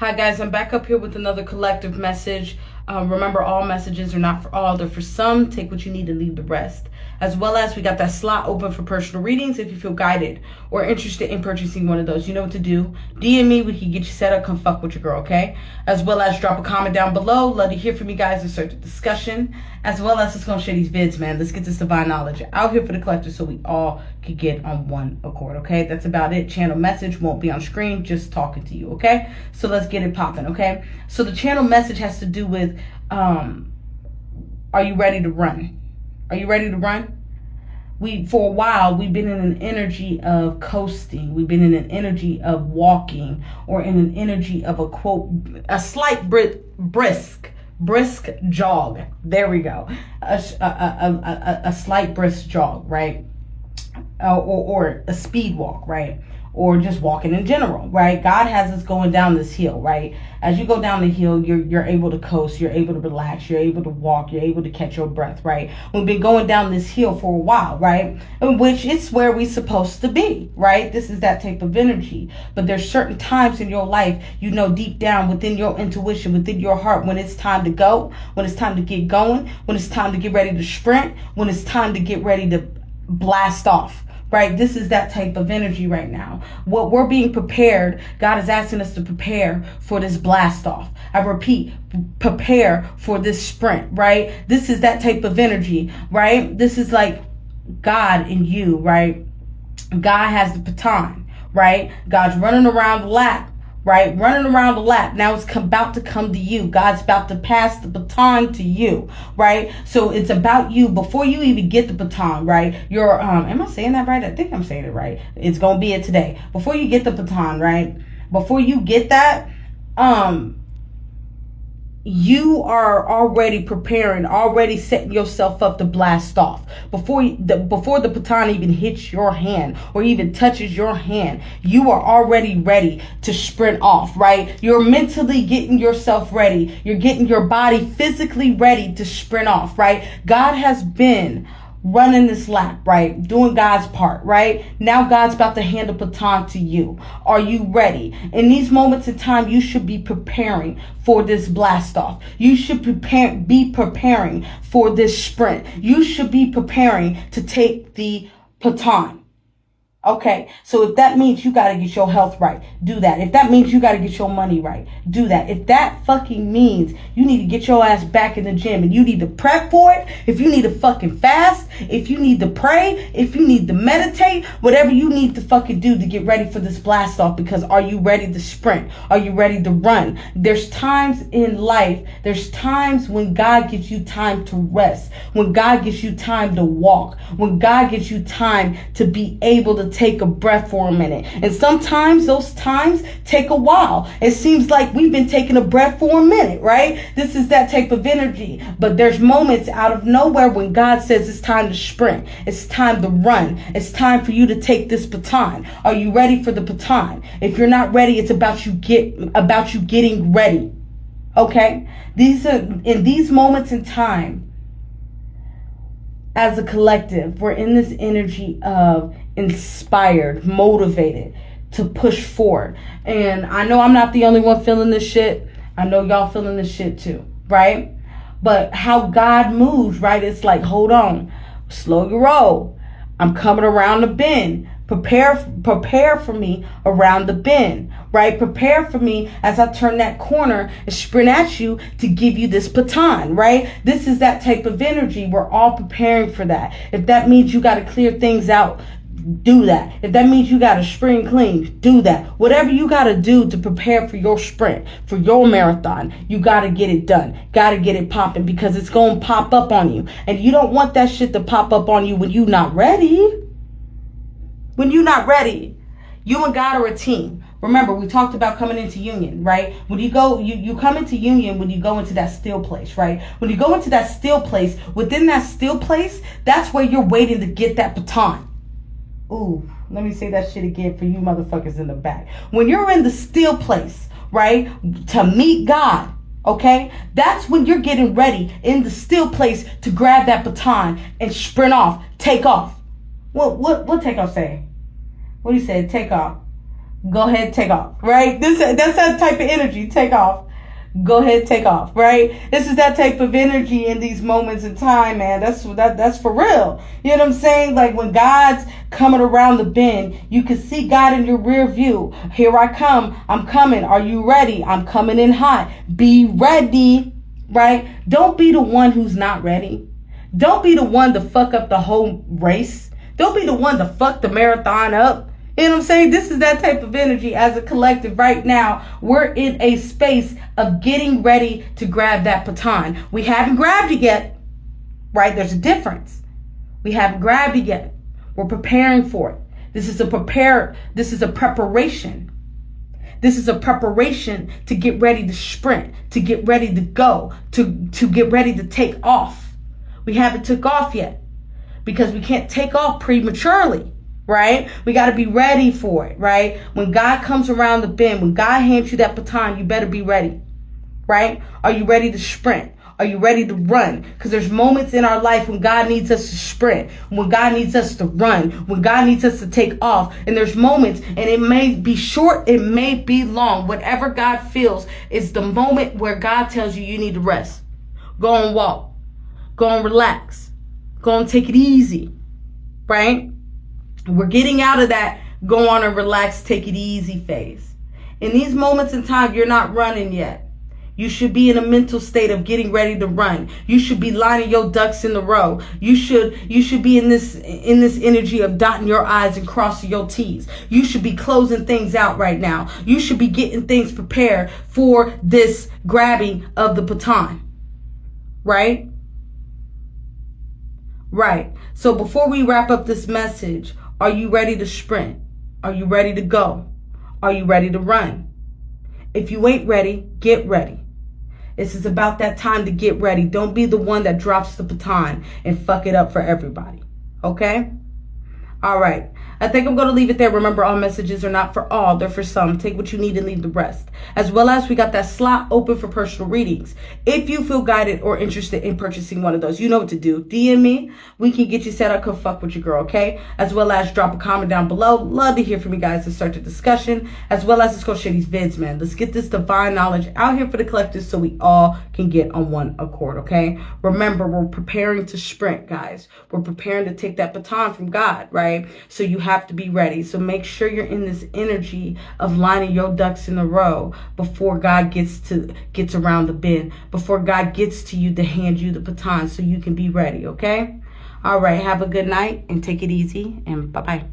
Hi guys, I'm back up here with another collective message. Remember, all messages are not for all, they're for some. Take what you need and leave the rest. As well as we got that slot open for personal readings if you feel guided or interested in purchasing one of those. You know what to do. DM me, we can get you set up, come fuck with your girl, okay? As well as drop a comment down below. Love to hear from you guys and start the discussion. As well as let's go share these vids, man. Let's get this divine knowledge out here for the collective so we all could get on one accord, okay? That's about it. Channel message won't be on screen, just talking to you, okay? So let's get it popping, okay? So the channel message has to do with, are you ready to run? Are you ready to run? For a while, we've been in an energy of coasting. We've been in an energy of walking, or in an energy of a slight brisk jog. There we go. A slight brisk jog, right? Or a speed walk, right? Or just walking in general, right? God has us going down this hill, right? As you go down the hill, you're able to coast, you're able to relax, you're able to walk, you're able to catch your breath, right? We've been going down this hill for a while, right? In which it's where we're supposed to be, right? This is that type of energy. But there's certain times in your life, you know, deep down within your intuition, within your heart, when it's time to go, when it's time to get going, when it's time to get ready to sprint, when it's time to get ready to blast off. Right? This is that type of energy right now. What we're being prepared, God is asking us to prepare for this blast off. I repeat, prepare for this sprint, right? This is that type of energy, right? This is like God in you, right? God has the baton, right? God's running around the lap. Right? Running around the lap. Now it's about to come to you. God's about to pass the baton to you. Right? So it's about you before you even get the baton, right? Am I saying that right? I think I'm saying it right. It's going to be it today. Before you get the baton, right? Before you get that, you are already preparing, already setting yourself up to blast off. Before the baton even hits your hand or even touches your hand, you are already ready to sprint off, right? You're mentally getting yourself ready. You're getting your body physically ready to sprint off, right? God has been running this lap, right? Doing God's part, right? Now God's about to hand a baton to you. Are you ready? In these moments in time, you should be preparing for this blast off. You should be preparing for this sprint. You should be preparing to take the baton. Okay, so if that means you got to get your health right, do that. If that means you got to get your money right, do that. If that fucking means you need to get your ass back in the gym and you need to prep for it, if you need to fucking fast, if you need to pray, if you need to meditate, whatever you need to fucking do to get ready for this blast off, because are you ready to sprint? Are you ready to run? There's times in life, there's times when God gives you time to rest, when God gives you time to walk, when God gives you time to be able to take a breath for a minute. And sometimes those times take a while. It seems like we've been taking a breath for a minute, right? This is that type of energy. But there's moments out of nowhere when God says it's time to sprint. It's time to run. It's time for you to take this baton. Are you ready for the baton? If you're not ready, it's about you getting ready. Okay? In these moments in time, as a collective, we're in this energy of inspired, motivated to push forward. And I know I'm not the only one feeling this shit. I know y'all feeling this shit too, right? But how God moves, right? It's like, hold on, slow your roll. I'm coming around the bend. Prepare for me around the bend, right? Prepare for me as I turn that corner and sprint at you to give you this baton, right? This is that type of energy. We're all preparing for that. If that means you got to clear things out, do that. If that means you got to spring clean, do that. Whatever you got to do to prepare for your sprint, for your marathon, you got to get it done. Got to get it popping, because it's going to pop up on you. And you don't want that shit to pop up on you when you're not ready. When you're not ready. You and God are a team. Remember, we talked about coming into union, right? When you go, you come into union when you go into that still place, right? When you go into that still place, within that still place, that's where you're waiting to get that baton. Ooh, let me say that shit again for you motherfuckers in the back. When you're in the still place, right, to meet God, okay, that's when you're getting ready in the still place to grab that baton and sprint off, take off. What take off say? What do you say? Take off. Go ahead, take off, right? That's that type of energy. Take off. Go ahead, take off, right? This is that type of energy in these moments in time, man. That's for real. You know what I'm saying? Like when God's coming around the bend, you can see God in your rear view. Here I come. I'm coming. Are you ready? I'm coming in hot. Be ready, right? Don't be the one who's not ready. Don't be the one to fuck up the whole race. Don't be the one to fuck the marathon up. You know what I'm saying? This is that type of energy as a collective right now. We're in a space of getting ready to grab that baton. We haven't grabbed it yet, right? There's a difference. We haven't grabbed it yet. We're preparing for it. This is a preparation. This is a preparation to get ready to sprint, to get ready to go, to get ready to take off. We haven't took off yet because we can't take off prematurely. Right? We got to be ready for it, right? When God comes around the bend, when God hands you that baton, you better be ready, right? Are you ready to sprint? Are you ready to run? Because there's moments in our life when God needs us to sprint, when God needs us to run, when God needs us to take off. And there's moments, and it may be short, it may be long. Whatever God feels is the moment where God tells you need to rest. Go and walk. Go and relax. Go and take it easy, right? We're getting out of that go on and relax, take it easy phase. In these moments in time, you're not running yet. You should be in a mental state of getting ready to run. You should be lining your ducks in the row. You should be in this energy of dotting your I's and crossing your T's. You should be closing things out right now. You should be getting things prepared for this grabbing of the baton. Right? Right. So before we wrap up this message, are you ready to sprint? Are you ready to go? Are you ready to run? If you ain't ready, get ready. This is about that time to get ready. Don't be the one that drops the baton and fuck it up for everybody. Okay? All right. I think I'm going to leave it there. Remember, all messages are not for all. They're for some. Take what you need and leave the rest. As well as we got that slot open for personal readings. If you feel guided or interested in purchasing one of those, you know what to do. DM me. We can get you set up. Come fuck with your girl, okay? As well as drop a comment down below. Love to hear from you guys and start the discussion. As well as let's go share these vids, man. Let's get this divine knowledge out here for the collective so we all can get on one accord, okay? Remember, we're preparing to sprint, guys. We're preparing to take that baton from God, right? So you have to be ready. So make sure you're in this energy of lining your ducks in a row before God gets around the bend, before God gets to you to hand you the baton so you can be ready, okay? All right, have a good night and take it easy and bye-bye.